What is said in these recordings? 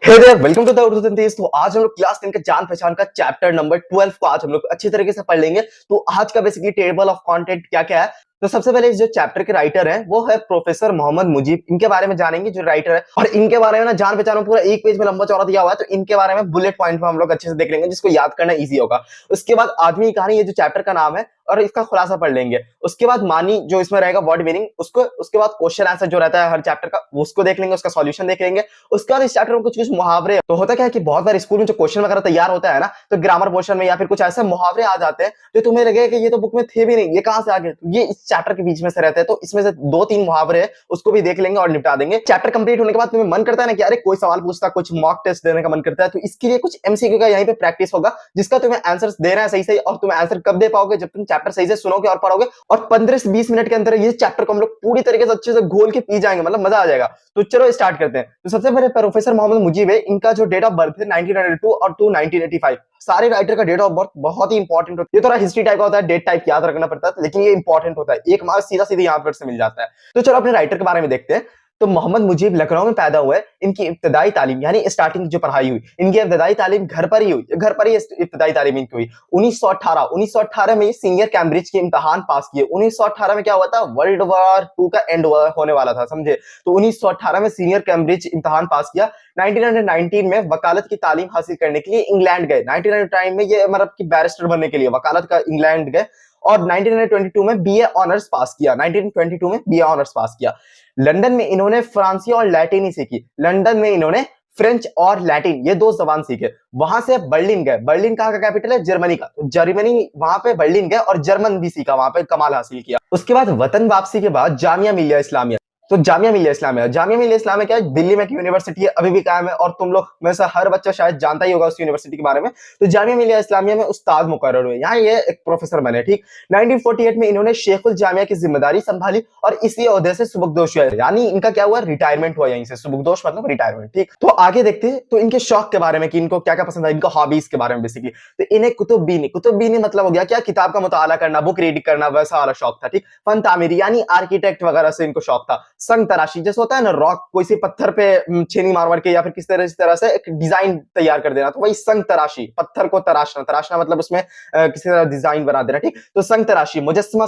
Hey there welcome to the Urdu तंदीस। तो आज हम लोग क्लास 10 का जान पहचान का चैप्टर नंबर 12 को आज हम लोग अच्छी तरीके से पढ़ लेंगे। तो आज का बेसिकली टेबल ऑफ कंटेंट क्या क्या है। तो सबसे पहले जो चैप्टर के राइटर हैं वो है प्रोफेसर मोहम्मद मुजीब। इनके बारे में जानेंगे जो राइटर है, और इनके बारे में ना जान पहचान पूरा एक पेज में लंबा चौड़ा दिया हुआ है। तो इनके बारे में बुलेट पॉइंट में हम लोग अच्छे से देख लेंगे जिसको याद करना इजी होगा। उसके बाद आदमी की कहानी, ये जो चैप्टर का नाम है, और इसका खुलासा पढ़ लेंगे। उसके बाद मानी जो इसमें रहेगा वर्ड मीनिंग उसको, उसके बाद क्वेश्चन आंसर जो रहता है हर चैप्टर का उसको देख लेंगे, उसका सॉल्यूशन देख लेंगे। उसके बाद इस चैप्टर में कुछ कुछ मुहावरे, तो होता क्या है कि बहुत बार स्कूल में जो क्वेश्चन वगैरह तैयार होता है ना, तो ग्रामर पोर्शन में या फिर कुछ ऐसे मुहावरे आ जाते हैं जो तुम्हें लगे कि ये तो बुक में थे भी नहीं, ये कहां से आ गए। ये इस चैप्टर के बीच में से रहते हैं, तो इसमें से 2-3 मुहावरे है उसको भी देख लेंगे और निपटा देंगे। चैप्टर कंप्लीट होने के बाद तुम्हें मन करता है ना कि अरे कोई सवाल पूछता, कुछ मॉक टेस्ट देने का मन करता है, तो इसके लिए कुछ एमसीक्यू का यहीं पे प्रैक्टिस होगा जिसका तुम्हें आंसर्स देना है सही सही। और तुम्हें आंसर कब दे पाओगे, जब तुम चैप्टर सही से सुनोगे और पढ़ोगे। और 15 से 20 मिनट के अंदर ये चैप्टर को हम लोग पूरी तरीके से अच्छे से घोल के पी जाएंगे, मतलब मजा आ जाएगा। तो चलो स्टार्ट करते हैं। तो सबसे पहले प्रोफेसर मोहम्मद मुजीब है, इनका जो डेट ऑफ बर्थ है 1992 और 1985। सारे राइटर का डेट ऑफ बर्थ बहुत ही इंपॉर्टेंट होता है। ये थोड़ा हिस्ट्री टाइप का होता है, डेट टाइप याद रखना पड़ता है, लेकिन ये इंपॉर्टेंट होता है, एक मार्क्स सीधा सीधा यहाँ पर से मिल जाता है। तो चलो अपने राइटर के बारे में देखते हैं। तो मोहम्मद मुजीब लखनऊ में पैदा हुए। इनकी इब्तदाई तालीम यानी स्टार्टिंग जो पढ़ाई हुई, इनकी इब्तदाई तालीम घर पर ही हुई, घर पर ही इब्तदाई तालीम इनकी हुई। 1918 में सीनियर कैम्ब्रिज के इम्तिहान पास किए। 1918 में क्या हुआ था, वर्ल्ड वॉर 2 का एंड होने वाला था, समझे। तो 1918 में सीनियर कैम्ब्रिज इम्तिहान पास किया। 1919 में वकालत की तालीम हासिल करने के लिए इंग्लैंड गए। 1999 में ये मतलब कि बैरिस्टर बनने के लिए वकालत का इंग्लैंड गए। और 1922 में बीए ऑनर्स पास किया। 1922 में बीए ऑनर्स पास किया। लंदन में इन्होंने फ्रांसी और लैटिनी सीखी। लंदन में इन्होंने फ्रेंच और लैटिन ये 2 जबान सीखे। वहां से बर्लिन गए। बर्लिन कहाँ का कैपिटल है, जर्मनी का। तो जर्मनी वहां पे बर्लिन गए और जर्मन भी सीखा, वहां पे कमाल हासिल किया। उसके बाद वतन वापसी के बाद जामिया मिलिया इस्लामिया। तो जामिया मिलिया इस्लामिया, जामिया मिलिया इस्लामिया क्या है, दिल्ली में एक यूनिवर्सिटी है, अभी भी कायम है, और तुम लोग में से हर बच्चा शायद जानता ही होगा उस यूनिवर्सिटी के बारे में। तो जामिया मिलिया इस्लामिया में उस्ताद मुकर्रर हुए, यहाँ ये एक प्रोफेसर बने, ठीक। 1948 में इन्होंने शेखुल जामिया की जिम्मेदारी संभाली और इसी ओहदे से सुबकदोश हुए, यानी इनका क्या हुआ, रिटायरमेंट हुआ यहीं से। सुबकदोश मतलब रिटायरमेंट, ठीक। तो आगे देखते हैं तो इनके शौक के बारे में कि इनको क्या क्या पसंद है, इनका हॉबीज के बारे में बेसिकली। तो इन्हें कुतुब मतलब हो गया क्या, किताब का मुताला करना, बुक रीडिंग करना, वैसा वाला शौक था, ठीक। फन तामीरी यानी आर्किटेक्ट वगैरह से इनको शौक था। संग तराशी जैसे होता है ना, रॉक कोई सी पत्थर पे छेनी मार के या फिर किस तरह से एक डिजाइन तैयार कर देना, तो वही संग तराशी, पत्थर को तराशना मतलब उसमें किसी तरह डिजाइन बना देना, ठीक। तो संग तराशी। मुजस्समा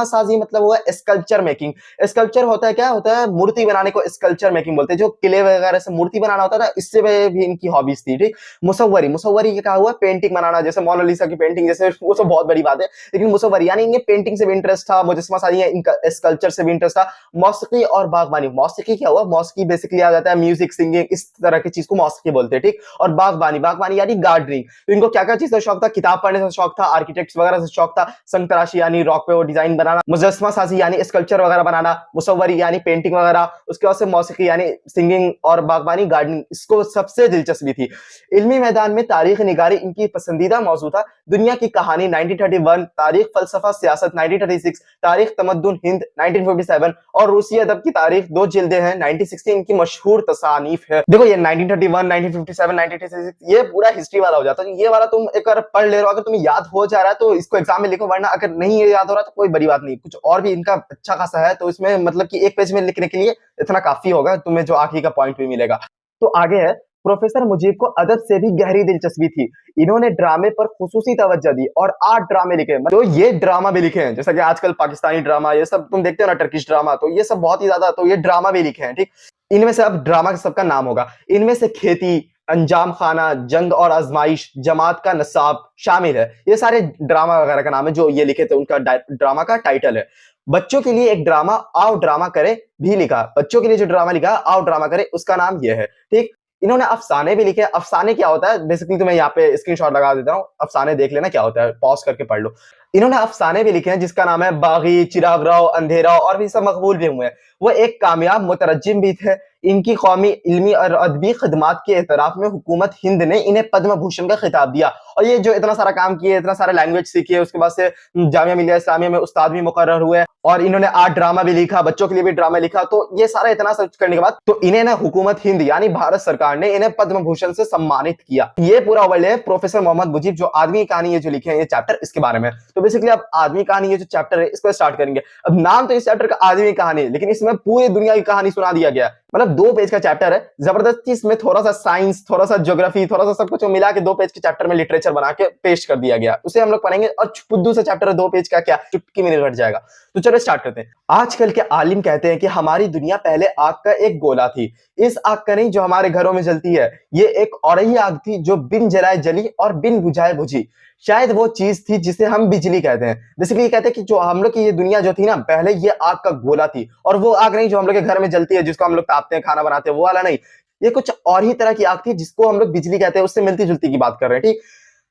साजी मतलब वो है स्कल्पचर मेकिंग। स्कल्पचर होता है क्या, होता है मूर्ति बनाने को स्कल्पचर मेकिंग बोलते हैं। जो किले वगैरह से मूर्ति बनाना होता था, इससे भी इनकी हॉबीज थी, ठीक। मुसव्वरी क्या हुआ, पेंटिंग बनाना, जैसे मोनालिसा की पेंटिंग, जैसे वो तो बहुत बड़ी बात है, लेकिन मुसव्वरी यानी इन्हें पेंटिंग से भी इंटरेस्ट था। मुजस्समा साजी इनका स्कल्पचर से भी इंटरेस्ट था। मौसीकी और बागबानी। मौसीकी क्या हुआ, मौसीकी बेसिकली आ जाता है म्यूजिक, सिंगिंग, इस तरह की चीज को मौसीकी बोलते हैं, ठीक। और बागबानी यानी गार्डनिंग। तो इनको क्या क्या चीज का शौक था, किताब पढ़ने से शौक था, आर्किटेक्ट्स वगैरह से शौक था। संग तराशी यानी रॉक पे वो डिजाइन बनाना, मुजस्समा साजी यानी स्कल्पचर वगैरह बनाना, मुसव्वरी यानी पेंटिंग वगैरह, उसके बाद से मौसीकी यानी सिंगिंग, और बागबानी गार्डनिंग, इसको सबसे दिलचस्पी थी। इल्मी मैदान में तारीख निगारी इनकी पसंदीदा मौजू था। दुनिया की कहानी 1931, तारीख फलसफा सियासत 1936, तारीख तमद्दुन हिंद 1957, और रूसी अदब की तारीख 2 जिल्दें हैं 1916 इनकी मशहूर तसानीफ है। देखो ये 1931, 1957, 1936 ये पूरा हिस्ट्री वाला हो जाता है। ये वाला तुम एक बार पढ़ ले रहे हो, अगर तुम्हें याद हो जा रहा है तो इसको एग्जाम में लिखो, वरना अगर नहीं याद हो रहा तो कोई बड़ी बात नहीं। कुछ और भी इनका अच्छा खासा है, तो इसमें मतलब कि एक पेज में लिखने के लिए इतना काफी होगा, तुम्हें जो आखिरी का पॉइंट भी मिलेगा। तो आगे है, प्रोफेसर मुजीब को अदब से भी गहरी दिलचस्पी थी। इन्होंने ड्रामे पर खुसूसी तवज्जो दी और 8 ड्रामे लिखे। तो ये ड्रामा भी लिखे हैं, जैसा कि आजकल पाकिस्तानी ड्रामा ये सब तुम देखते हो ना, टर्किश ड्रामा, तो ये सब बहुत ही ज्यादा, तो ये ड्रामा भी लिखे हैं, ठीक। इनमें से अब ड्रामा का सबका नाम होगा। इनमें से खेती, अंजाम खाना, जंग और आजमाइश, जमात का नसाब शामिल है। ये सारे ड्रामा वगैरह का नाम है जो ये लिखे थे, उनका ड्रामा का टाइटल है। बच्चों के लिए एक ड्रामा आओ ड्रामा करे भी लिखा। बच्चों के लिए जो ड्रामा लिखा आओ ड्रामा करे, उसका नाम ये है, ठीक। इन्होंने अफसाने भी लिखे। अफसाने क्या होता है बेसिकली, तुम्हें यहाँ पे स्क्रीनशॉट लगा देता हूँ, अफसाने देख लेना क्या होता है, पॉज करके पढ़ लो। इन्होंने अफसाने भी लिखे हैं जिसका नाम है बागी, चिरागराव, अंधेरा, और भी सब मकबूल भी हुए हैं। वो एक कामयाब मुतरज्जिम भी थे। इनकी कौमी इल्मी और अदबी खिदमात के एतराफ में हुकूमत हिंद ने इन्हें पद्म भूषण का खिताब दिया। और ये जो इतना सारा काम किए, इतना सारा लैंग्वेज सीखी है, उसके बाद से जामिया मिलिया इस्लामिया में उस्ताद भी मुकर्रर हुए, और इन्होंने आर्ट ड्रामा भी लिखा, बच्चों के लिए भी ड्रामा लिखा। तो ये सारा इतना सर्च करने के बाद तो इन्हें ना हुकूमत हिंद यानी भारत सरकार ने इन्हें पद्म भूषण से सम्मानित किया। ये पूरा वर्ल्ड है प्रोफेसर मोहम्मद मुजीब जो आदमी की कहानी ये जो लिखे हैं ये चैप्टर इसके बारे में। तो बेसिकली अब आदमी कहानी ये जो चैप्टर है इसको स्टार्ट करेंगे। अब नाम तो इस चैप्टर का आदमी कहानी है, लेकिन इसमें पूरी दुनिया की कहानी सुना दिया गया। मतलब 2 पेज का चैप्टर है, जबरदस्ती इसमें थोड़ा सा साइंस, थोड़ा सा ज्योग्राफी, थोड़ा सा सब कुछ मिला के 2 पेज के चैप्टर में लिटरेचर बना के पेश कर दिया गया। उसे हम लोग पढ़ेंगे और फुद्दू सा चैप्टर है 2 पेज का, क्या चुटकी में निकट जाएगा। तो चलो स्टार्ट करते हैं। आजकल के आलिम कहते हैं कि हमारी दुनिया पहले आग का एक गोला थी। इस आग का नहीं जो हमारे घरों में जलती है, ये एक और ही आग थी जो बिन जलाए जली और बिन बुझाए बुझी। शायद वो चीज थी जिसे हम बिजली कहते हैं। बेसिकली कहते हैं कि जो हम लोग की ये दुनिया जो थी ना, पहले ये आग का गोला थी, और वो आग नहीं जो हम लोग के घर में जलती है, जिसको हम लोग तापते हैं, खाना बनाते हैं, वो वाला नहीं। ये कुछ और ही तरह की आग थी जिसको हम लोग बिजली कहते हैं, उससे मिलती जुलती की बात कर रहे हैं, ठीक।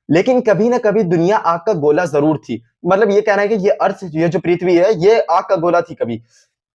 लेकिन कभी ना कभी दुनिया आग का गोला जरूर थी। मतलब ये कहना है कि ये अर्थ, ये जो पृथ्वी है, ये आग का गोला थी कभी,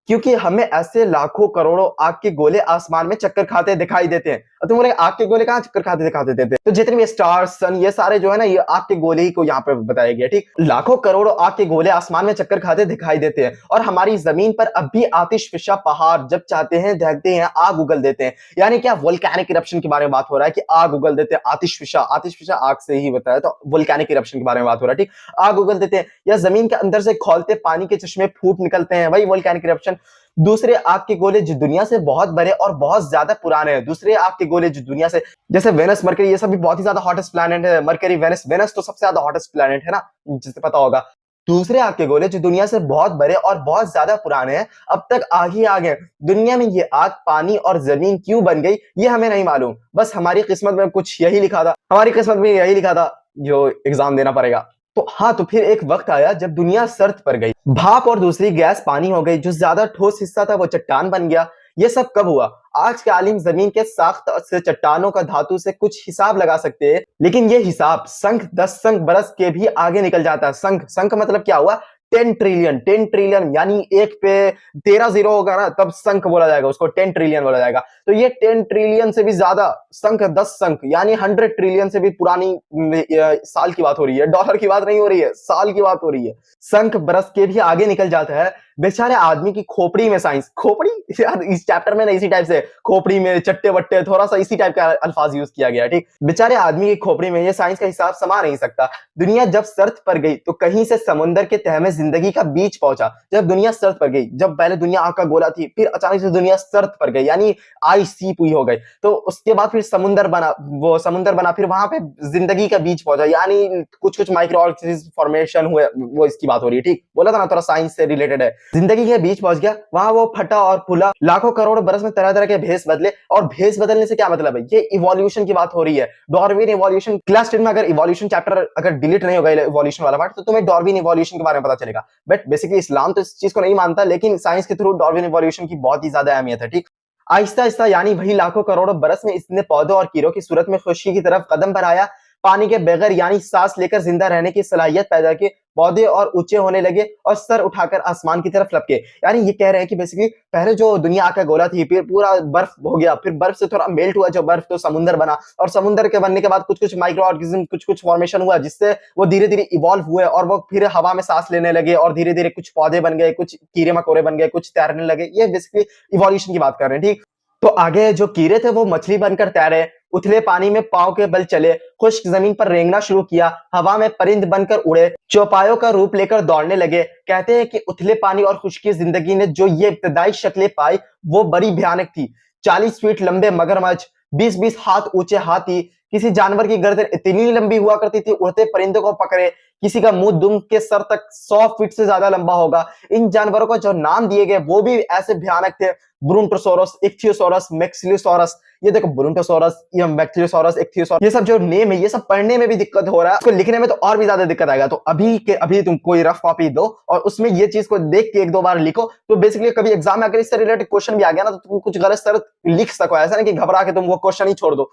क्योंकि हमें ऐसे लाखों करोड़ों आग के गोले आसमान में चक्कर खाते दिखाई देते हैं। और तुम बोले आग के गोले कहां चक्कर खाते दिखाते देते हैं? तो जितने भी स्टार, सन, ये सारे जो है ना, ये आग के गोले ही को यहाँ पे बताया गया, ठीक। लाखों करोड़ों आग के गोले आसमान में चक्कर खाते दिखाई देते हैं, और हमारी जमीन पर अब भी आतिशफिशा पहाड़ जब चाहते हैं दहकते हैं, आग उगल देते हैं। यानी क्या वोल्केनिक इरप्शन के बारे में बात हो रहा है कि आग उगल देते हैं। आतिशफिशा आग से ही बताया, तो वोल्केनिक इरप्शन के बारे में बात हो रहा है, ठीक। आग उगल देते हैं, या जमीन के अंदर से खौलते पानी के चश्मे फूट निकलते हैं, वही वोल्केनिक इरप्शन। दूसरे आग के गोले जो दुनिया से बहुत बड़े और बहुत ज्यादा पुराने हैं, दूसरे आग के गोले जो दुनिया से, जैसे वेनस, मरकरी, ये सब भी बहुत ही ज्यादा हॉटेस्ट प्लैनेट है। मरकरी, वेनस तो सबसे ज्यादा हॉटेस्ट प्लैनेट है ना, जिसे पता होगा। दूसरे आग के गोले जो दुनिया से बहुत बड़े और बहुत ज्यादा पुराने हैं, अब तक आग ही आग है। दुनिया में ये आग, पानी और जमीन क्यों बन गई ये हमें नहीं मालूम। बस हमारी किस्मत में कुछ यही लिखा था, हमारी किस्मत में यही लिखा था जो एग्जाम देना पड़ेगा। तो हाँ, तो फिर एक वक्त आया जब दुनिया शर्त पर गई, भाप और दूसरी गैस पानी हो गई, जो ज्यादा ठोस हिस्सा था वो चट्टान बन गया। ये सब कब हुआ? आज के आलिम जमीन के साख्त से, चट्टानों का धातु से कुछ हिसाब लगा सकते हैं, लेकिन ये हिसाब संख 10 संख बरस के भी आगे निकल जाता है। संख मतलब क्या हुआ? 10 ट्रिलियन, यानी एक पे 13 जीरो होगा ना, तब संख बोला जाएगा, उसको 10 ट्रिलियन बोला जाएगा। तो ये 10 ट्रिलियन से भी ज्यादा संख, 10 संख यानी 100 ट्रिलियन से भी पुरानी साल की बात हो रही है, डॉलर की बात नहीं हो रही है, साल की बात हो रही है। संख बरस के भी आगे निकल जाता है। बेचारे आदमी की खोपड़ी में साइंस, खोपड़ी यार इस चैप्टर में ना इसी टाइप से खोपड़ी में चट्टे बट्टे थोड़ा सा इसी टाइप का अल्फाज यूज किया गया, ठीक। बेचारे आदमी की खोपड़ी में ये साइंस का हिसाब समा नहीं सकता। दुनिया जब शर्त पर गई तो कहीं से समुद्र के तह में जिंदगी का बीज पहुंचा। जब दुनिया शर्त पर गई, जब पहले दुनिया आग का गोला थी, फिर अचानक से दुनिया शर्त पर गई, यानी आइस सी पुई हो गई। तो उसके बाद फिर समुद्र बना, फिर वहां पे जिंदगी का बीज पहुंचा, यानी कुछ माइक्रो ऑर्गेनिज्म फॉर्मेशन हुए, वो इसकी बात हो रही है, ठीक। बोला था ना थोड़ा साइंस से रिलेटेड है। जिंदगी के बीच पहुंच गया, वहां वो फटा और फूला, लाखों करोड़ बरस में तरह तरह के भेष बदले। और भेष बदलने से क्या मतलब है? ये इवोल्यूशन की बात हो रही है, डार्विन इवोल्यूशन। क्लास 10 में अगर इवोल्यूशन चैप्टर अगर डिलीट नहीं होगा इवोल्यूशन वाला पार्ट, तो तुम्हें डार्विन इवोल्यूशन के बारे में पता चलेगा। बट बेसिकली इस्लाम तो इस चीज को नहीं मानता, लेकिन साइंस के थ्रू डार्विन इवोल्यूशन की बहुत ही ज्यादा अहमियत है, ठीक। आहिस्ता आहिस्ता यानी वही लाखों करोड़ों बरस में इसने पौधों और कीड़ों की सूरत में खुशी की तरफ कदम बढ़ाया। पानी के बगैर यानी सांस लेकर जिंदा रहने की सलाहियत पैदा की। पौधे और ऊंचे होने लगे और सर उठाकर आसमान की तरफ लपके। यानी ये कह रहे हैं कि बेसिकली पहले जो दुनिया का गोला थी, फिर पूरा बर्फ हो गया, फिर बर्फ से थोड़ा मेल्ट हुआ जो बर्फ, तो समुद्र बना, और समुद्र के बनने के बाद कुछ माइक्रो ऑर्गेनिज्म, कुछ फॉर्मेशन हुआ, जिससे वो धीरे धीरे इवॉल्व हुए, और वो फिर हवा में सांस लेने लगे, और धीरे धीरे कुछ पौधे बन गए, कुछ कीड़े मकोड़े बन गए, कुछ तैरने लगे। ये बेसिकली इवोल्यूशन की बात कर रहे हैं, ठीक। तो आगे जो कीड़े थे वो मछली बनकर तैरे, उथले पानी में पांव के बल चले, खुश्क जमीन पर रेंगना शुरू किया, हवा में परिंद बनकर उड़े, चौपायों का रूप लेकर दौड़ने लगे। कहते हैं कि उथले पानी और खुश्की जिंदगी ने जो ये इब्तदाई शक्लें पाई वो बड़ी भयानक थी। 40 फीट लंबे मगरमच्छ, 20-20 हाथ ऊंचे हाथी, किसी जानवर की गर्दन इतनी लंबी हुआ करती थी उड़ते परिंदों को पकड़े, किसी का मुंह दुम के सर तक 100 फीट से ज्यादा लंबा होगा। इन जानवरों को जो नाम दिए गए वो भी ऐसे भयानक थे, ब्रूंटोसोरस, इक्थियोसोरस, मैक्सिलोसोरस। ये देखो ब्रूंटोसोरस, ये मैक्सिलोसोरस, इक्थियोसोरस, ये सब जो नेम है ये सब पढ़ने में भी दिक्कत हो रहा है, उसको लिखने में तो और भी ज्यादा दिक्कत आएगा। तो अभी तुम कोई रफ कॉपी दो और उसमें ये चीज को देख के 1-2 बार लिखो, तो बेसिकली कभी एग्जाम में अगर इससे रिलेटेड क्वेश्चन भी आ गया ना, तो तुम कुछ गलत सर लिख सको, ऐसा नहीं कि घबरा के तुम वो क्वेश्चन ही छोड़ दो।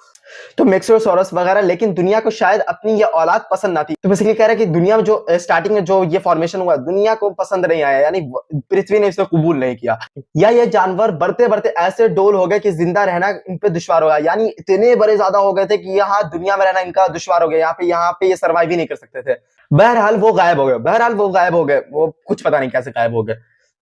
तो मैक्सिलोसोरस वगैरह। लेकिन दुनिया को शायद अपनी ये औलाद पसंद ना थी, तो बेसिकली कह रहे हैं कि दुनिया में जो स्टार्टिंग में जो ये फॉर्मेशन हुआ दुनिया को पसंद नहीं आया, यानी पृथ्वी ने इसे कबूल नहीं किया, या ये जानवर बढ़ते बढ़ते ऐसे डोल हो गए कि जिंदा रहना इन पे दुश्वार होगा। यानी इतने बड़े ज्यादा हो गए थे कि यहाँ दुनिया में रहना इनका दुश्वार हो गया, यहाँ पे ये सर्वाइव ही नहीं कर सकते थे। बहरहाल वो गायब हो गए, वो कुछ पता नहीं कैसे गायब हो गए।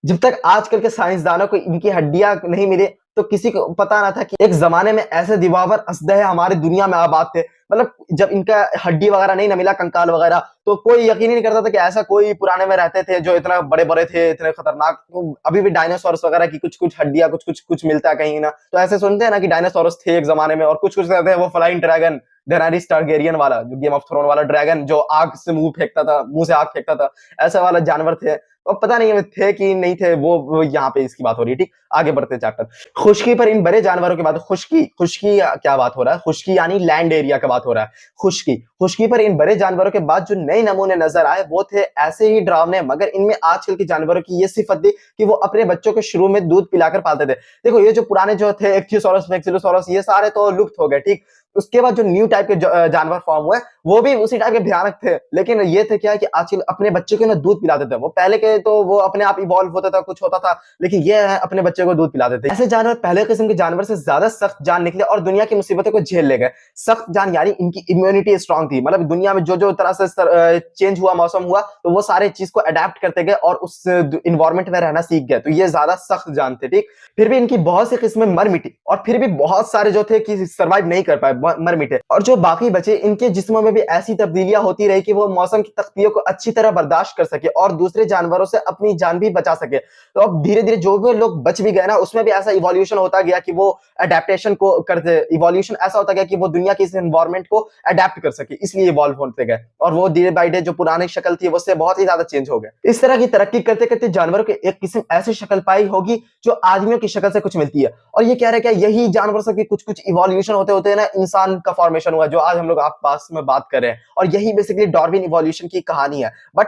जब तक आजकल के साइंसदानों को इनकी हड्डियां नहीं मिली, तो किसी को पता ना था कि एक ज़माने में ऐसे दिवावर असदह हमारी दुनिया में आबाद थे। मतलब जब इनका हड्डी वगैरह नहीं ना मिला, कंकाल वगैरह, तो कोई यकीन ही नहीं करता था कि ऐसा कोई पुराने में रहते थे जो इतना बड़े-बड़े थे, इतने खतरनाक। तो अभी भी डायनासोर्स वगैरह की कुछ-कुछ हड्डियाँ, कुछ-कुछ मिलता है कहीं ना। तो ऐसे सुनते हैं ना कि डायनासोरस थे एक ज़माने में, और कुछ-कुछ रहते हैं वो फ्लाइंग ड्रैगन, डेनारिस टारगेरियन वाला, जो गेम ऑफ थ्रोन वाला ड्रैगन जो आग से मुँह फेंकता था, मुँह से आग फेंकता था, ऐसा वाला जानवर थे। और पता नहीं है थे कि नहीं थे, वो यहाँ पे इसकी बात हो रही है, ठीक? आगे बढ़ते हैं चैप्टर। खुश्की पर इन बड़े जानवरों की बात, खुश्की, खुश्की क्या बात हो रहा है? खुश्की यानी लैंड एरिया का बात हो रहा है। खुश्की, खुश्की पर इन बड़े जानवरों के बाद जो नए नमूने नजर आए वो थे ऐसे ही डरावने, मगर इनमें आजकल के जानवरों की ये सिफत थी कि वो अपने बच्चों को शुरू में दूध पिलाकर पालते थे। देखो ये जो पुराने जो थे इख्थियोसॉरस, मैक्सिलोसॉरस, ये सारे तो लुप्त हो गए, ठीक? उसके बाद जो न्यू टाइप के जानवर फॉर्म हुए, वो भी उसी टाइप के भयानक थे। लेकिन ये थे क्या कि आजकल अपने बच्चे को ना दूध पिलाते थे। वो पहले के तो वो अपने आप इवॉल्व होता था, कुछ होता था, लेकिन ये है अपने बच्चे को दूध पिलाते थे। ऐसे जानवर पहले किस्म के जानवर से ज्यादा सख्त जान निकले और दुनिया की मुसीबतों को झेल ले गए। सख्त जान यानी इनकी इम्यूनिटी स्ट्रांग थी। मतलब दुनिया में जो तरह से चेंज हुआ, मौसम हुआ, तो वो सारे चीज को अडेप्ट करते गए और उस इन्वायरमेंट में रहना सीख गए। तो ये ज्यादा सख्त जान थे, ठीक? फिर भी इनकी बहुत सी किस्में मर मिटी, और फिर भी बहुत सारे जो थे कि सर्वाइव नहीं कर पाए, मर मिटे। और जो बाकी बचे, इनके जिस्मों में भी ऐसी तब्दीलियां होती रही कि वो मौसम की तख्तियों को अच्छी तरह बर्दाश्त कर सके और दूसरे जानवरों से अपनी जान भी बचा सके। तो अब धीरे-धीरे जो भी लोग बच भी गए ना, उसमें भी ऐसा इवोल्यूशन होता गया कि वो एडेप्टेशन को करते, इवोल्यूशन ऐसा होता गया कि वो दुनिया की इस एनवायरनमेंट को अडेप्ट कर सके, इसलिए इवॉल्व होते गए। और वो डे बाय डे जो पुरानी शक्ल थी, उससे बहुत ही ज्यादा चेंज हो गए। इस तरह की तरक्की करते-करते जानवरों की एक किस्म ऐसी शक्ल पाई होगी जो आदमियों की शक्ल से कुछ मिलती है। और ये कह रहे हैं कि यही जानवर से कुछ-कुछ इवोल्यूशन होते-होते ना इंसान का फॉर्मेशन हुआ, जो आज हम लोग आप पास में बात कर रहे हैं। और यही बेसिकली डार्विन इवोल्यूशन की कहानी है। बट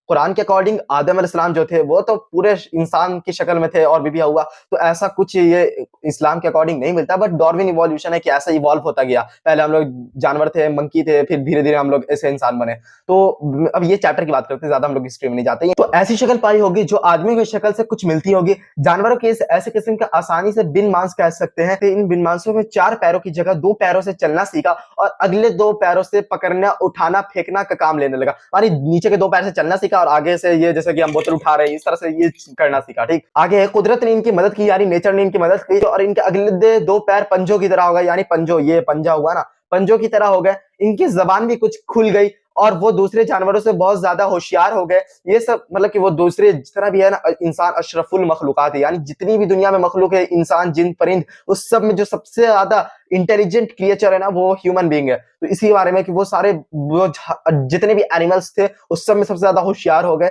कुरान के अकॉर्डिंग आदम अलैहिस्सलाम जो थे वो तो पूरे इंसान की शक्ल में थे और भी हुआ। तो ऐसा कुछ ये इस्लाम के अकॉर्डिंग नहीं मिलता, बट डार्विन इवोल्यूशन है कि ऐसा इवॉल्व होता गया। पहले हम लोग जानवर थे, मंकी थे, फिर धीरे-धीरे हम लोग ऐसे इंसान बने। तो अब ये चैप्टर की बात करते हैं, ज्यादा हम लोग हिस्ट्री में नहीं जाते। तो ऐसी शक्ल पाई होगी जो आदमी की शक्ल से कुछ मिलती होगी। जानवरों के इस ऐसे किस्म का आसानी से बिन मांस कह सकते हैं कि इन बिन मांसों में 4 पैरों की जगह 2 पैरों से चलना सीखा और अगले 2 पैरों से पकड़ना, उठाना, फेंकना का काम लेने लगा। यानी नीचे के 2 पैर से चलना सीखा और आगे से ये जैसे कि हम बोतल उठा रहे हैं, इस तरह से ये करना सीखा, ठीक? आगे है कुदरत ने इनकी मदद की, यानी नेचर ने इनकी मदद की, और इनके अगले 2 पैर पंजों की तरह हो गए, यानी पंजो, ये पंजा हुआ ना, पंजों की तरह हो गए। इनकी ज़बान भी कुछ खुल गई और वो दूसरे जानवरों से बहुत ज़्यादा होशियार हो गए। ये सब मतलब कि वो दूसरे जितना भी है ना, इंसान अशरफुल मखलूकात है, यानी जितनी भी दुनिया में मखलूक है, इंसान, जिन, परिंद, उस सब में जो सबसे ज़्यादा इंटेलिजेंट क्रिएचर है ना, वो ह्यूमन बीइंग है। तो इसी बारे में कि वो सारे वो जितने भी एनिमल्स थे, उस सब में सबसे ज़्यादा होशियार हो गए।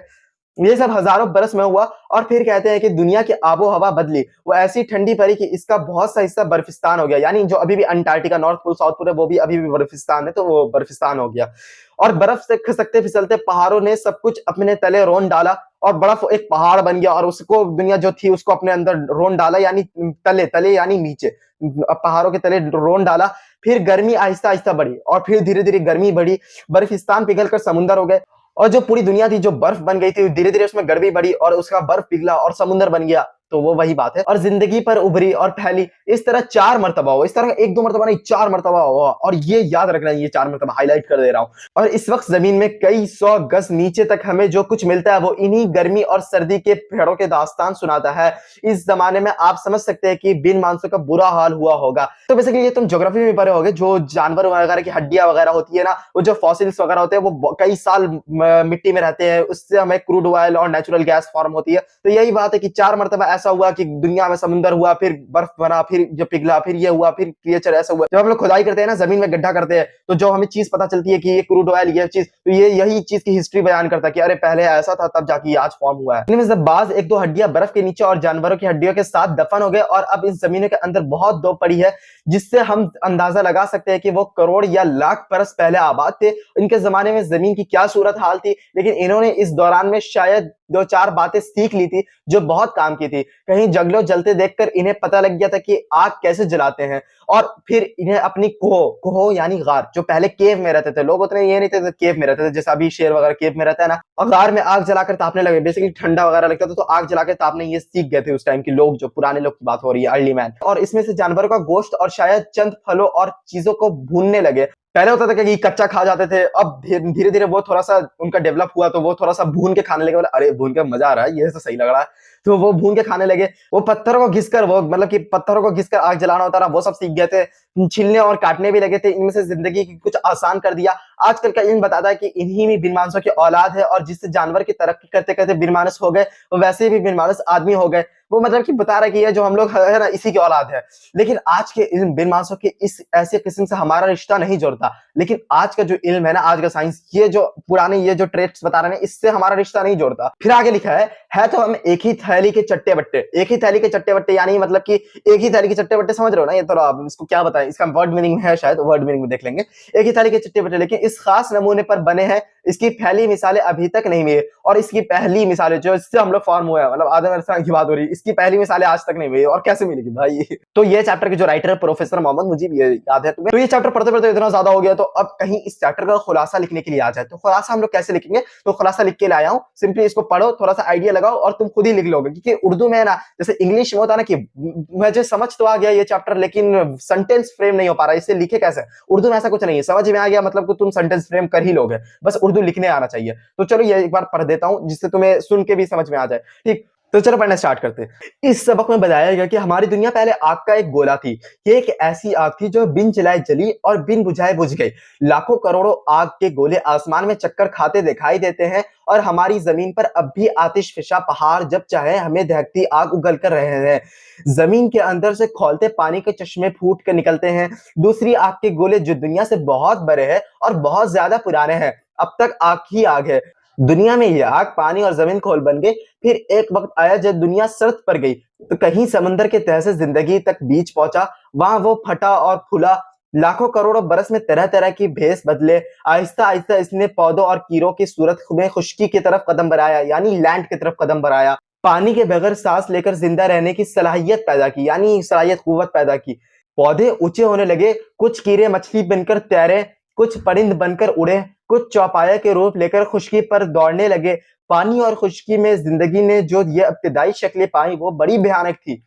ये सब हजारों बरस में हुआ और फिर कहते हैं कि दुनिया की आबो-हवा बदली। वो ऐसी ठंडी पड़ी कि इसका बहुत सा हिस्सा बर्फिस्तान हो गया। यानी जो अभी भी Antarctica, north pole, south pole है, वो भी अभी भी बर्फिस्तान है, तो वो बर्फिस्तान हो गया। और बर्फ से खिसकते फिसलते पहाड़ों ने सब कुछ अपने तले रोन डाला और बर्फ एक पहाड़ बन गया और उसको दुनिया जो थी उसको अपने अंदर रोन डाला, यानी तले, तले यानी नीचे। पहाड़ों के तले रोन डाला। फिर गर्मी आहिस्ता-आहिस्ता बढ़ी और फिर धीरे-धीरे गर्मी बढ़ी। बर्फिस्तान पिघल कर समुद्र हो गए और जो पूरी दुनिया थी, जो बर्फ बन गई थी, धीरे-धीरे उसमें गर्मी बढ़ी और उसका बर्फ पिघला और समुद्र बन गया। तो वो वही बात है। और जिंदगी पर उभरी और फैली। इस तरह 4 मर्तबा हुआ। इस तरह 1-2 मर्तबा नहीं, 4 मर्तबा हुआ। और ये याद रखना, ये 4 मर्तबा हाइलाइट कर दे रहा हूँ। और इस वक्त जमीन में कई 100 गज नीचे तक हमें जो कुछ मिलता है वो इन्हीं गर्मी और सर्दी के पेड़ों के दास्तान सुनाता है। इस जमाने में आप समझ सकते हैं कि बिन मानसों का बुरा हाल हुआ होगा। तो बेसिकली ये तुम ज्योग्राफी में पढ़े होगे, जो जानवर वगैरह की हड्डियां वगैरह होती है ना, वो जो फॉसिल्स वगैरह होते हैं, वो कई साल मिट्टी में रहते हैं, उससे हमें क्रूड ऑयल और नेचुरल गैस फॉर्म होती है। तो यही बात है कि 4 मर्तबा ऐसा हुआ कि दुनिया में समुद्र हुआ, फिर बर्फ बना, फिर जो पिघला, फिर ये हुआ, फिर क्रिएचर ऐसा हुआ। जब हम लोग खुदाई करते हैं ना, जमीन में गड्ढा करते हैं, तो जो हमें चीज पता चलती है कि ये क्रूड ऑयल, ये चीज, तो ये यही चीज की हिस्ट्री बयान करता है कि अरे पहले ऐसा था, तब जाके आज फॉर्म हुआ है। इनमें से बाज 1-2 हड्डियां बर्फ के नीचे और जानवरों की हड्डियों के साथ दफन हो गए और अब इस जमीनों के अंदर बहुत दो पड़ी है, जिससे हम अंदाजा लगा सकते हैं कि वो करोड़ या लाख बरस पहले आबाद थे। इनके जमाने में जमीन की क्या सूरत हाल थी, लेकिन इन्होंने इस दौरान में शायद 2-4 बातें सीख ली थी जो बहुत काम की थी। कहीं जंगलों जलते देखकर इन्हें पता लग गया था कि आग कैसे जलाते हैं और फिर इन्हें अपनी कोहो यानी गार, जो पहले केव में रहते थे लोग, उतने ये नहीं थे केव में रहते थे, जैसे अभी शेर वगैरह केव में रहता है ना, और गार में आग जलाकर तापने लगे, बेसिकली ठंडा वगैरह लगता था तो आग जलाकर तापने ये सीख गए थे उस टाइम के लोग, जो पुराने लोग की बात हो रही है, अर्ली मैन। और इसमें से जानवरों का गोश्त और शायद चंद फलों और चीजों को भूनने लगे। पहले होता था कि कच्चा खा जाते थे, अब धीरे धीरे वो थोड़ा सा उनका डेवलप हुआ तो वो थोड़ा सा भून के खाने लगे, बोले अरे भून के मजा आ रहा है, ये तो सही लग रहा है, तो वो भून के खाने लगे। वो पत्थरों को घिसकर, वो मतलब कि पत्थरों को घिसकर आग जलाना होता रहा, वो सब सीख गए थे, छीलने और काटने भी लगे थे। इनमें से जिंदगी की कुछ आसान कर दिया। आजकल का इल्म बताता है कि इन्हीं में बिन मानसों की औलाद है, और जिससे जानवर की तरक्की करते करते बिन मानस हो गए, वो वैसे भी बिन मानस आदमी हो गए। वो मतलब कि बता रहा है कि ये जो हम लोग है ना, इसी की औलाद है। लेकिन आज के इल्म बिन मानसों के इस ऐसे किस्म से हमारा रिश्ता नहीं जोड़ता। लेकिन आज का जो इल्म है ना, आज का साइंस, ये जो पुराने ये जो ट्रेड्स बता रहे हैं, इससे हमारा रिश्ता नहीं जोड़ता। फिर आगे लिखा है तो हम एक ही थैली के चट्टे बट्टे। एक ही थैली के चट्टे बट्टे यानी मतलब कि एक ही थैली के चट्टे बट्टे, समझ रहे हो ना? ये तो आप इसको क्या बताएं, इसका वर्ड मीनिंग है, शायद वर्ड मीनिंग में देख लेंगे। एक ही थैली के चट्टे बट्टे, लेकिन इस खास नमूने पर बने हैं, इसकी पहली मिसालें अभी तक नहीं मिली, और इसकी पहली मिसालें जो इससे हम लोग फॉर्म हुए हैं, मतलब आदम अलैहिस्सलाम की बात हो रही है, इसकी पहली मिसालें आज तक नहीं मिली, और कैसे मिलेगी भाई? तो ये चैप्टर के जो राइटर है प्रोफेसर मोहम्मद मुजीब, ये याद है तुम्हें? तो ये चैप्टर पढ़ते पढ़ते इतना ज्यादा हो गया, तो अब कहीं इस चैप्टर का खुलासा लिखने के लिए आ जाए। तो खुलासा हम लोग कैसे लिखेंगे? तो खुलासा लिख के लाया हूं, सिंपली इसको पढ़ो, थोड़ा सा आइडिया लगाओ और तुम खुद ही लिख लोगे। क्योंकि उर्दू में ना, जैसे इंग्लिश में होता है ना कि मुझे समझ तो आ गया ये चैप्टर, लेकिन सेंटेंस फ्रेम नहीं हो पा रहा, इससे लिखे कैसे? उर्दू में ऐसा कुछ नहीं है, समझ में आ गया मतलब कि तुम सेंटेंस फ्रेम कर ही लोगे, बस उर्दू लिखने आना चाहिए। तो चलो ये एक बार पढ़ देता हूं, जिससे तुम्हें सुन के भी समझ में आ जाए, ठीक? तो चलो पढ़ना स्टार्ट करते हैं। इस सबक में बताया गया कि हमारी दुनिया पहले आग का एक गोला थी। ये एक ऐसी आग थी जो बिन जलाए जली और बिन बुझाए बुझ गई। लाखों करोड़ों आग के गोले आसमान में चक्कर खाते दिखाई देते हैं, और हमारी जमीन पर अब भी आतिशफिशा पहाड़ जब चाहे हमें दहकती आग उगल कर रहे हैं। जमीन के अंदर से खौलते पानी के चश्मे फूट कर निकलते हैं। दूसरी आग के गोले जो दुनिया से बहुत बड़े हैं और बहुत ज्यादा पुराने हैं, अब तक आग ही आग है। दुनिया में ये आग पानी और जमीन खोल बन गई। फिर एक वक्त आया जब दुनिया शर्त पर गई, तो कहीं समंदर के तह से जिंदगी तक बीच पहुंचा, वहां वो फटा और फूला। लाखों करोड़ों बरस में तरह तरह की भेस बदले। आहिस्ता आहिस्ता इसने पौधों और कीड़ों की सूरत में खुश्की की तरफ कदम बढ़ाया, यानी लैंड की तरफ कदम बढ़ाया। पानी के बगैर सांस लेकर जिंदा रहने की सलाहियत पैदा की, यानी सलाहियत कुव्वत पैदा की। पौधे ऊंचे होने लगे, कुछ कीड़े मछली बनकर तैरे, कुछ परिंद बनकर उड़े, कुछ चौपाया के रूप लेकर खुश्की पर दौड़ने लगे। पानी और खुश्की में जिंदगी ने जो ये इब्तिदाई शक्लें पाई, वो बड़ी भयानक थी।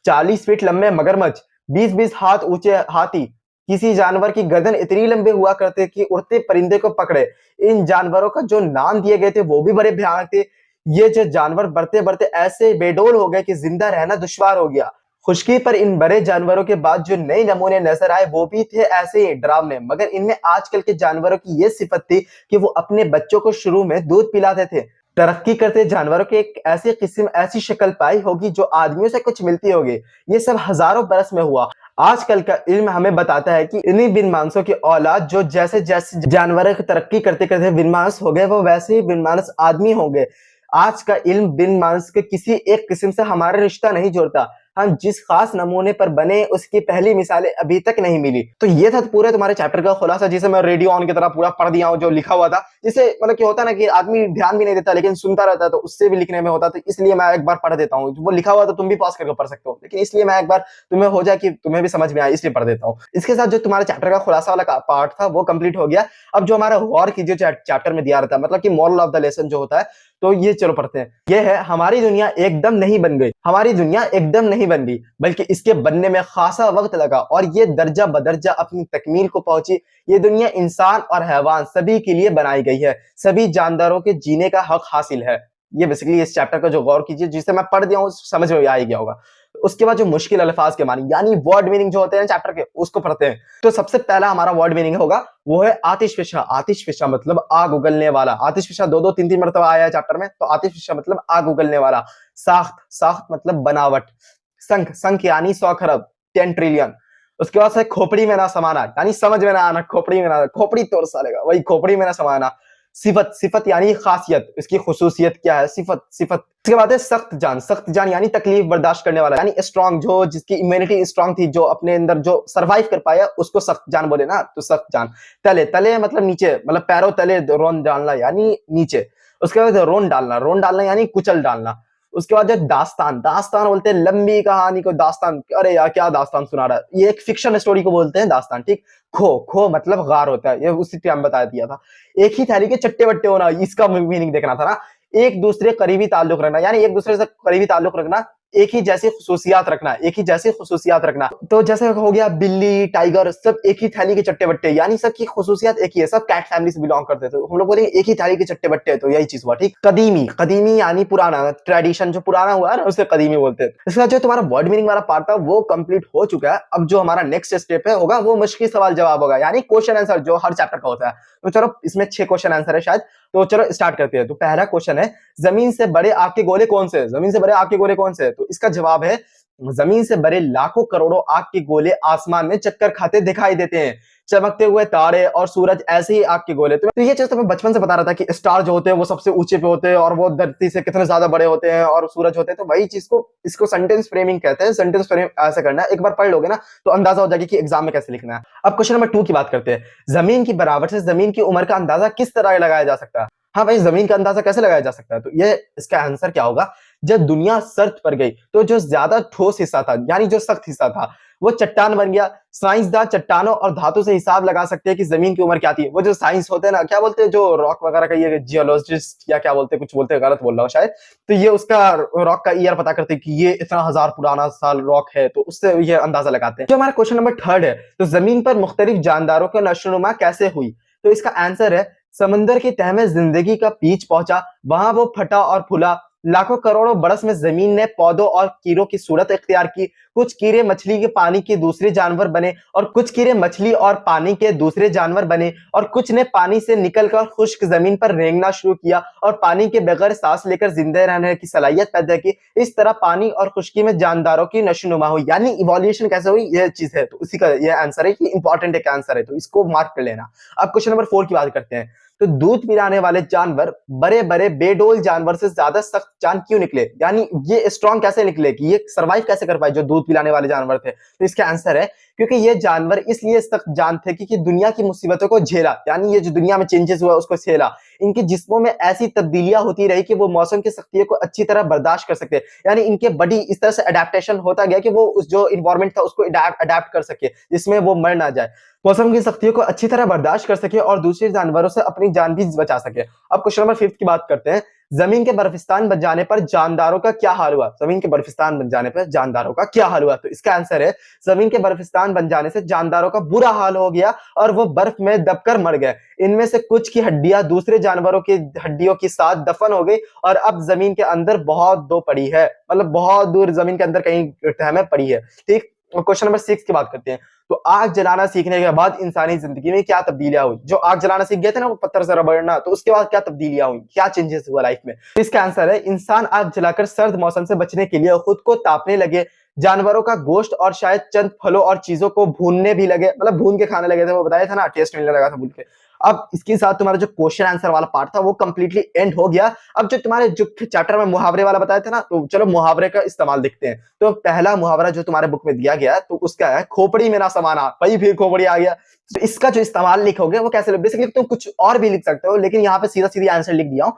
40 फीट लंबे मगरमच्छ, 20-20 हाथ ऊंचे हाथी, किसी जानवर की गर्दन इतनी लंबे हुआ करते कि उड़ते परिंदे को पकड़े। इन जानवरों का जो नाम दिए गए थे वो भी बड़े भयानक थे। ये जो जानवर बढ़ते बढ़ते ऐसे बेडौल हो गए कि जिंदा रहना दुश्वार हो गया। खुश्की पर इन बड़े जानवरों के बाद जो नए नमूने नजर आए, वो भी थे ऐसे ही डरावने, मगर इनमें आजकल के जानवरों की ये सिफत थी कि वो अपने बच्चों को शुरू में दूध पिलाते थे। तरक्की करते जानवरों की एक ऐसी किस्म, ऐसी शक्ल पाई होगी जो आदमियों से कुछ मिलती होगी। ये सब हजारों बरस में हुआ। आजकल का इल्म हमें बताता है कि इन्हीं बिन मानसों की औलाद जो जैसे जैसे जानवर तरक्की करते करते बिन मानस हो गए, वो वैसे ही बिन मानस आदमी हो गए। आज का इल्म बिन मानस के किसी एक किस्म से हमारा रिश्ता नहीं जोड़ता। हम जिस खास नमूने पर बने, उसकी पहली मिसालें अभी तक नहीं मिली। तो ये था पूरे तुम्हारे चैप्टर का खुलासा, जिसे मैं रेडियो ऑन की तरह पूरा पढ़ दिया हूँ, जो लिखा हुआ था। जिसे मतलब कि होता ना कि आदमी ध्यान भी नहीं देता लेकिन सुनता रहता है, तो उससे भी लिखने में होता, तो इसलिए मैं एक बार पढ़ देता हूँ। वो लिखा हुआ तो तुम भी पास करके पढ़ सकते हो, लेकिन इसलिए मैं एक बार तुम्हें हो जाए कि तुम्हें भी समझ में आए, इसलिए पढ़ देता हूँ। इसके साथ जो तुम्हारे चैप्टर का खुलासा वाला पार्ट था वो कंप्लीट हो गया। अब जो हमारा गौर कीजिए चैप्टर में दिया रहता है, मतलब कि मोरल ऑफ द लेसन जो होता है, तो ये चलो पढ़ते हैं। ये है, हमारी दुनिया एकदम नहीं बन गई। हमारी दुनिया एकदम नहीं बन गई, बल्कि इसके बनने में खासा वक्त लगा, और ये दर्जा बदर्जा अपनी तकमील को पहुंची। ये दुनिया इंसान और हैवान सभी के लिए बनाई गई है। सभी जानदारों के जीने का हक हासिल है। ये बेसिकली इस चैप्टर का जो गौर कीजिए, जिसे मैं पढ़ दिया हूँ, समझ में आ ही गया होगा। उसके बाद जो मुश्किल अल्फाज के मानी, यानी वर्ड मीनिंग जो होते हैं चैप्टर के, उसको पढ़ते हैं। तो सबसे पहला हमारा वर्ड मीनिंग होगा वो है आतिशफिशा। आतिशफिशा मतलब आग उगलने वाला। आतिशफिशा दो दो तीन तीन मरतबा आया है चैप्टर में, तो आतिशफिशा मतलब आग उगलने वाला। साख्त, साख्त मतलब बनावट। संख, संख यानी 100 खरब, 10 ट्रिलियन। उसके बाद से खोपड़ी में ना समाना, यानी समझ में ना आना, खोपड़ी में ना, खोपड़ी तोड़ सालेगा, वही खोपड़ी में ना समाना। सिफत, सिफत यानी खासियत, इसकी खुसूसियत क्या है, सिफत, सिफत। इसके बाद है सख्त जान। सख्त जान यानी तकलीफ बर्दाश्त करने वाला, यानी स्ट्रांग, जो जिसकी इम्यूनिटी स्ट्रांग थी, जो अपने अंदर जो सरवाइव कर पाया, उसको सख्त जान बोले ना, तो सख्त जान। तले, तले मतलब नीचे, मतलब पैरों तले रोन डालना, यानी नीचे। उसके बाद रोन डालना, रोन डालना यानी कुचल डालना। उसके बाद जो दास्तान, दास्तान बोलते हैं लंबी कहानी को दास्तान। अरे यार क्या दास्तान सुना रहा है, ये एक फिक्शन स्टोरी को बोलते हैं दास्तान, ठीक। खो, खो मतलब गार होता है, ये उसी टाइम बता दिया था। एक ही थैली के चट्टे बट्टे होना, इसका मीनिंग देखना था ना। एक दूसरे करीबी ताल्लुक रखना, यानी एक दूसरे से करीबी ताल्लुक रखना, एक ही जैसी खुसूसियात रखना, एक ही जैसी खुसूसियात रखना। तो जैसे हो गया बिल्ली, टाइगर, सब एक ही थैली के चट्टे बट्टे, यानी सबकी खुसूसियात एक ही है, सब कैट फैमिली से बिलोंग करते थे। तो हम लोग बोलेंगे एक ही थैली के चट्टे बट्टे, तो यही चीज हुआ, ठीक। कदीमी, कदीमी यानी पुराना, ट्रेडिशन जो पुराना हुआ है ना उसे कदीमी बोलते हैं। इसका जो तुम्हारा वर्ड मीनिंग वाला पार्ट था वो कंप्लीट हो चुका है। अब जो हमारा नेक्स्ट स्टेप है होगा वो मुश्किल सवाल जवाब होगा, यानी क्वेश्चन आंसर जो हर चैप्टर का होता है। तो चलो इसमें 6 क्वेश्चन आंसर है शायद, तो चलो स्टार्ट करते हैं। तो पहला क्वेश्चन है, जमीन से बड़े आग के गोले कौन से? जमीन से बड़े आग के गोले कौन से? तो इसका जवाब है, जमीन से बड़े लाखों करोड़ों आग के गोले आसमान में चक्कर खाते दिखाई देते हैं। चमकते हुए तारे और सूरज ऐसे ही आग के गोले। तो ये चीज तो मैं बचपन से बता रहा था कि स्टार जो होते हैं वो सबसे ऊंचे पे होते हैं और वो धरती से कितने ज्यादा बड़े होते हैं, और सूरज होते हैं। तो वही चीज को, इसको सेंटेंस फ्रेमिंग कहते हैं। सेंटेंस फ्रेम ऐसे करना है, एक बार पढ़ लोगे ना तो अंदाजा हो जाएगा कि एग्जाम में कैसे लिखना है। अब क्वेश्चन नंबर 2 की बात करते हैं। जमीन की बराबर से जमीन की उम्र का अंदाजा किस तरह लगाया जा सकता है? हाँ भाई, जमीन का अंदाजा कैसे लगाया जा सकता है? तो ये इसका आंसर क्या होगा, जब दुनिया सर्द पर गई तो जो ज्यादा ठोस हिस्सा था, यानी जो सख्त हिस्सा था, वो चट्टान बन गया। साइंसदान चट्टानों और धातु से हिसाब लगा सकते हैं कि जमीन की उम्र क्या थी। वो जो साइंस होते हैं ना, क्या बोलते हैं जो रॉक वगैरह का, ये जियोलॉजिस्ट या क्या बोलते हैं, कुछ बोलते हैं, गलत बोल रहा हूँ शायद। तो ये उसका रॉक का ईयर पता करते हैं कि ये इतना हजार पुराना साल रॉक है, तो उससे ये अंदाजा लगाते हैं। जो हमारा क्वेश्चन नंबर 3 है, तो जमीन पर मुख्तलिफ जानदारों की नशोनुमा कैसे हुई? तो इसका आंसर है, समंदर की तह में जिंदगी का बीज पहुंचा, वहां वो फटा और फूला। लाखों करोड़ों बरस में जमीन ने पौधों और कीड़ों की सूरत इख्तियार की। कुछ कीड़े मछली के पानी के दूसरे जानवर बने, और कुछ कीड़े मछली और पानी के दूसरे जानवर बने, और कुछ ने पानी से निकलकर खुश्क जमीन पर रेंगना शुरू किया और पानी के बगैर सांस लेकर जिंदा रहने की सलाहियत पैदा की। इस तरह पानी और खुश्की में जानदारों की नशोनुमा हुई, यानी इवोल्यूशन कैसे हुई, यह चीज है। तो उसी का यह आंसर है कि इंपॉर्टेंट एक आंसर है, तो इसको मार्क कर लेना। अब क्वेश्चन नंबर 4 की बात करते हैं। तो दूध पिलाने वाले जानवर बड़े बड़े बेडोल जानवर से ज्यादा सख्त जान क्यों निकले? यानी ये स्ट्रॉन्ग कैसे निकले, कि ये सरवाइव कैसे कर पाए जो दूध पिलाने वाले जानवर थे? तो इसका आंसर है, क्योंकि ये जानवर इसलिए सख्त जान थे कि दुनिया की मुसीबतों को झेला, यानी ये जो दुनिया में चेंजेस हुआ उसको झेला। इनके जिस्मों में ऐसी तब्दीलियां होती रही कि वो मौसम की सख्तियों को अच्छी तरह बर्दाश्त कर सकते, यानी इनके बॉडी इस तरह से अडेप्टेशन होता गया कि वो उस जो इन्वायरमेंट था उसको अडेप्ट कर सके, जिसमें वो मर ना जाए, मौसम की सख्तियों को अच्छी तरह बर्दाश्त कर सके और दूसरे जानवरों से अपनी जान भी बचा सके। अब क्वेश्चन नंबर 5 की बात करते हैं। जमीन के बर्फिस्तान बन जाने पर जानदारों का क्या हाल हुआ? जमीन के बर्फिस्तान बन जाने पर जानदारों का क्या हाल हुआ? तो इसका आंसर है, जमीन के बर्फिस्तान बन जाने से जानदारों का बुरा हाल हो गया और वो बर्फ में दबकर मर गए। इनमें से कुछ की हड्डियां दूसरे जानवरों की हड्डियों के साथ दफन हो गई और अब जमीन के अंदर बहुत दो पड़ी है, मतलब बहुत दूर जमीन के अंदर कहीं तह में पड़ी है, ठीक। क्वेश्चन नंबर 6 की बात करते हैं। तो आग जलाना सीखने के बाद इंसानी जिंदगी में क्या तब्दीलियां हुई? जो आग जलाना सीख गए थे ना, वो पत्थर से रगड़ना, तो उसके बाद क्या तब्दीलियां हुई, क्या चेंजेस हुआ लाइफ में? तो इसका आंसर है, इंसान आग जलाकर सर्द मौसम से बचने के लिए खुद को तापने लगे, जानवरों का गोश्त और शायद चंद फलों और चीजों को भूनने भी लगे, मतलब भून के खाने लगे थे, वो बताया था ना, टेस्ट मिलने लगा था भून के। अब इसके साथ तुम्हारा जो क्वेश्चन आंसर वाला पार्ट था वो कंप्लीटली एंड हो गया। अब जो तुम्हारे जो चैप्टर में मुहावरे वाला बताया था ना, तो चलो मुहावरे का इस्तेमाल देखते हैं। तो पहला मुहावरा जो तुम्हारे बुक में दिया गया है तो उसका है, खोपड़ी में ना समाना। भाई फिर खोपड़ी आ गया। तो इसका जो इस्तेमाल लिखोगे वो कैसे, बेसिकली तुम कुछ और भी लिख सकते हो, लेकिन यहाँ पे सीधा सीधा आंसर लिख दिया हूं,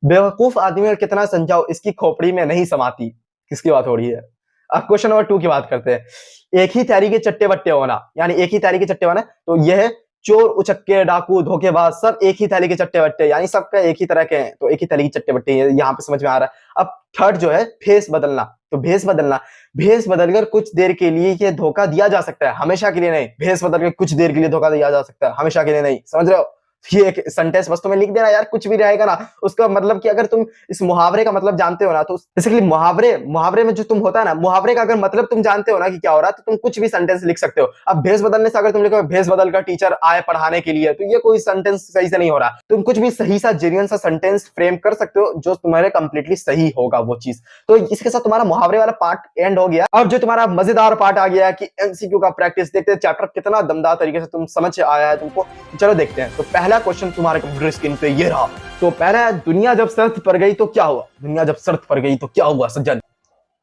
बेवकूफ आदमी और कितना समझाओ इसकी खोपड़ी में नहीं समाती। किसकी बात हो रही है? अब क्वेश्चन नंबर 2 की बात करते हैं। एक ही थैली के चट्टे बट्टे होना, यानी एक ही थैली के चट्टे होना, तो यह चोर, उचक्के, डाकू, धोखेबाज सब एक ही थैली के चट्टे बट्टे, यानी सबका एक ही तरह के हैं, तो एक ही थैली के चट्टे बट्टे यहाँ पे समझ में आ रहा है। अब थर्ड जो है, फेस बदलना, तो भेस बदलना, भेस बदलकर कुछ देर के लिए ये धोखा दिया जा सकता है, हमेशा के लिए नहीं। भेस बदलकर कुछ देर के लिए धोखा दिया जा सकता है, हमेशा के लिए नहीं। समझ रहे हो? ये एक सेंटेंस बस तुम्हें लिख देना यार, कुछ भी रहेगा ना उसका मतलब, कि अगर तुम इस मुहावरे का मतलब जानते हो ना, तो बेसिकली मुहावरे में जो तुम होता है ना, मुहावरे का अगर मतलब तुम जानते हो ना कि क्या हो रहा है, तो तुम कुछ भी सेंटेंस लिख सकते हो। अब भेस बदलने से अगर तुम लिखो भेस बदल कर टीचर आए पढ़ाने के लिए, तो ये कोई सेंटेंस सही से नहीं हो रहा। तुम कुछ भी सही सा जेन्युइन सा सेंटेंस फ्रेम कर सकते हो जो तुम्हारे कंप्लीटली सही होगा वो चीज। तो इसके साथ तुम्हारा मुहावरे वाला पार्ट एंड हो गया। अब जो तुम्हारा मजेदार पार्ट आ गया कि एमसीक्यू का प्रैक्टिस, देखते हैं चैप्टर कितना दमदार तरीके से तुम समझ आया है तुमको। चलो देखते हैं। तो पहला क्वेश्चन तुम्हारे कंप्यूटर स्क्रीन पे ये रहा। तो पहला, दुनिया जब शर्त पर गई तो क्या हुआ? दुनिया जब शर्त पर गई तो क्या हुआ सज्जन?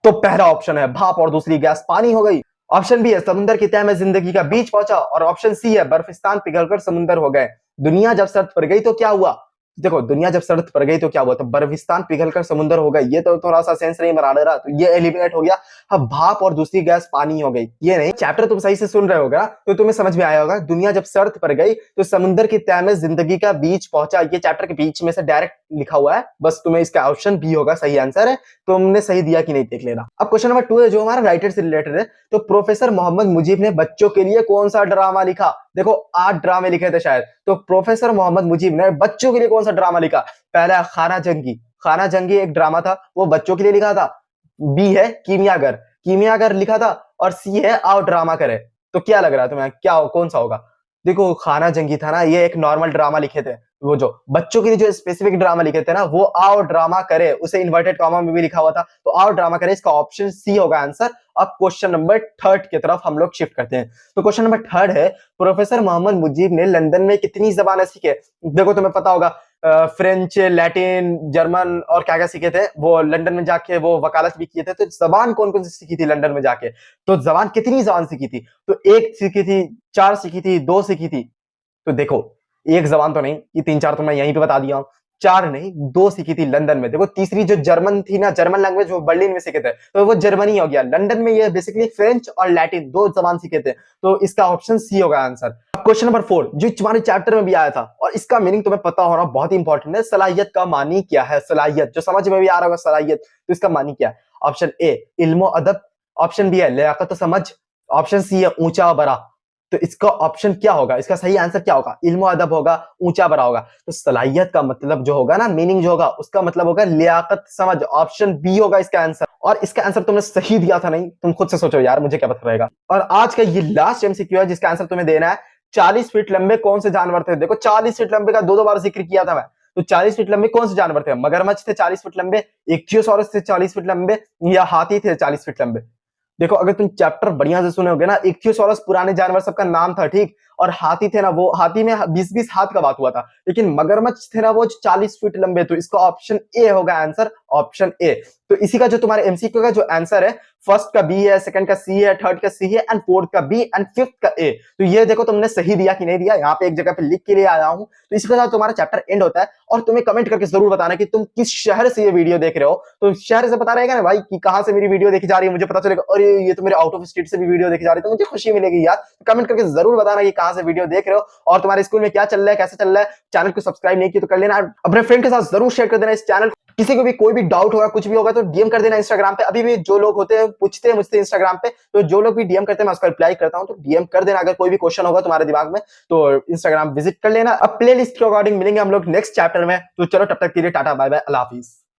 तो पहला ऑप्शन है भाप और दूसरी गैस पानी हो गई। ऑप्शन बी है समुद्र की तह में जिंदगी का बीज पहुंचा, और ऑप्शन सी है बर्फिस्तान पिघलकर समुद्र हो गए। दुनिया जब शर्त पर गई तो क्या हुआ? देखो दुनिया जब शर्त पड़ गई तो क्या हुआ, तो बर्फिस्तान पिघलकर समुद्र हो गई, ये तो थोड़ा सा सेंस नहीं बना रहा, तो ये एलिमिनेट हो गया। अब भाप और दूसरी गैस पानी हो गई, ये नहीं। चैप्टर तुम सही से सुन रहे होगा तो तुम्हें समझ में आया होगा, दुनिया जब शर्त पड़ गई तो समुद्र की तह में जिंदगी का बीच पहुंचा, ये चैप्टर के बीच में से डायरेक्ट लिखा हुआ है, बस तुम्हें इसका ऑप्शन बी होगा सही आंसर है। तुमने सही दिया कि नहीं देख लेना। अब क्वेश्चन नंबर 2 है जो हमारा राइटर से रिलेटेड है, तो प्रोफेसर मोहम्मद मुजीब ने बच्चों के लिए कौन सा ड्रामा लिखा। देखो 8 ड्रामे लिखे थे शायद, तो प्रोफेसर मोहम्मद मुजीब ने बच्चों के लिए कौन सा ड्रामा लिखा। पहला खाना जंगी, खाना जंगी एक ड्रामा था, वो बच्चों के लिए लिखा था। बी है कीमियागर, कीमियागर लिखा था। और सी है आओ ड्रामा करे। तो क्या लग रहा है तुम्हें, क्या कौन सा होगा। देखो खाना जंगी था ना, ये एक नॉर्मल ड्रामा लिखे थे, वो जो बच्चों के लिए जो स्पेसिफिक ड्रामा लिखे थे ना, वो आओ ड्रामा करे, उसे इन्वर्टेड कॉमा में भी लिखा हुआ था, तो आओ ड्रामा करे, इसका ऑप्शन सी होगा आंसर। अब क्वेश्चन नंबर 3 की तरफ हम लोग शिफ्ट करते हैं। तो क्वेश्चन नंबर 3 है, प्रोफेसर मोहम्मद मुजीब ने लंदन में कितनी जबानें सीखे। देखो तुम्हें पता होगा फ्रेंच, लैटिन, जर्मन और क्या क्या सीखे थे, वो लंदन में जाके वो वकालत भी किए थे। तो जबान कौन कौन सी सीखी थी लंदन में जाके, तो जबान कितनी जबान सीखी थी, तो 1 सीखी थी, 4 सीखी थी, 2 सीखी थी। तो देखो एक जबान तो नहीं, ये 3-4 तो मैं यहीं पे बता दिया हूं, 4 नहीं 2 सीखी थी लंदन में। देखो तीसरी जो जर्मन थी ना, जर्मन लैंग्वेज वो बर्लिन में सीखे थे, तो वो जर्मनी हो गया। लंदन में ये बेसिकली फ्रेंच और लैटिन 2 जबान सीखे थे, तो इसका ऑप्शन सी होगा आंसर। क्वेश्चन नंबर 4 जो तुम्हारे चैप्टर में भी आया था और इसका मीनिंग तुम्हें पता होना बहुत इंपॉर्टेंट है। सलाहियत का मानी क्या है, सलाहियत जो समझ में भी आ रहा होगा सलाहियत, तो इसका मानी क्या है। ऑप्शन ए इल्मो अदब, ऑप्शन बी है लियाकत समझ, ऑप्शन सी है ऊंचा बड़ा। तो इसका ऑप्शन क्या होगा, इसका सही आंसर क्या होगा। इल्मो अदब होगा, ऊंचा बड़ा होगा। तो सलाहियत का मतलब जो होगा ना, मीनिंग जो होगा उसका मतलब होगा लियाकत समझ, ऑप्शन बी होगा इसका आंसर। और इसका आंसर तुमने सही दिया था नहीं, तुम खुद से सोचो यार, मुझे क्या पता रहेगा। और आज का ये लास्ट एमसीक्यू है जिसका आंसर तुम्हें देना है। 40 फीट लंबे कौन से जानवर थे। देखो 40 फीट लंबे का 2 बार जिक्र किया था मैं, तो 40 फीट लंबे कौन से जानवर थे। मगरमच्छ थे 40 फीट लंबे, इक्थियोसॉरस थे 40 फीट लंबे, या हाथी थे 40 फीट लंबे। देखो अगर तुम चैप्टर बढ़िया से सुने होगे ना, इक्थियोसॉरस पुराने जानवर सबका नाम था, ठीक, और हाथी थे ना, वो हाथी में 20-20 हाथ का बात हुआ था, लेकिन मगरमच्छ थे ना वो 40 फीट लंबे। तो इसका ऑप्शन ए होगा आंसर, ऑप्शन ए। तो इसी का जो तुम्हारे एमसीक्यू का जो आंसर है, फर्स्ट का बी है, सेकंड का सी है, थर्ड का सी है, एंड फोर्थ का बी, एंड फिफ्थ का ए। तो ये देखो तुमने सही दिया कि नहीं दिया, यहाँ पे एक जगह पे लिख के लिए आया हूं। तो इसके साथ तुम्हारा चैप्टर एंड होता है। और तुम्हें कमेंट करके जरूर बताना कि तुम किस शहर से ये वीडियो देख रहे हो। तो शहर से पता रहेगा ना भाई कि कहां से मेरी वीडियो देखी जा रही है, मुझे पता चलेगा। और ये तो मेरे आउट ऑफ स्टेट से भी वीडियो देखी जा रही है, तो मुझे खुशी मिलेगी यार। कमेंट करके जरूर बताना कि कहां से वीडियो देख रहे हो और तुम्हारे स्कूल में क्या चल रहा है, कैसे चल रहा है। चैनल को सब्सक्राइब नहीं किया तो कर लेना, अपने फ्रेंड के साथ जरूर शेयर कर देना इस चैनल। किसी को भी कोई भी डाउट होगा, कुछ भी होगा तो डीएम कर देना इंस्टाग्राम पे। अभी भी जो लोग होते हैं पूछते हैं मुझसे इंस्टाग्राम पे, तो जो लोग भी डीएम करते हैं मैं उसका रिप्लाई करता हूं, तो डीएम कर देना अगर कोई भी क्वेश्चन होगा तुम्हारे दिमाग में, तो इंस्टाग्राम विजिट कर लेना। अब प्लेलिस्ट के अकॉर्डिंग मिलेंगे हम लोग नेक्स्ट चैप्टर में। तो चलो तब तक के लिए टाटा बाय बाय, अल्लाह हाफिज।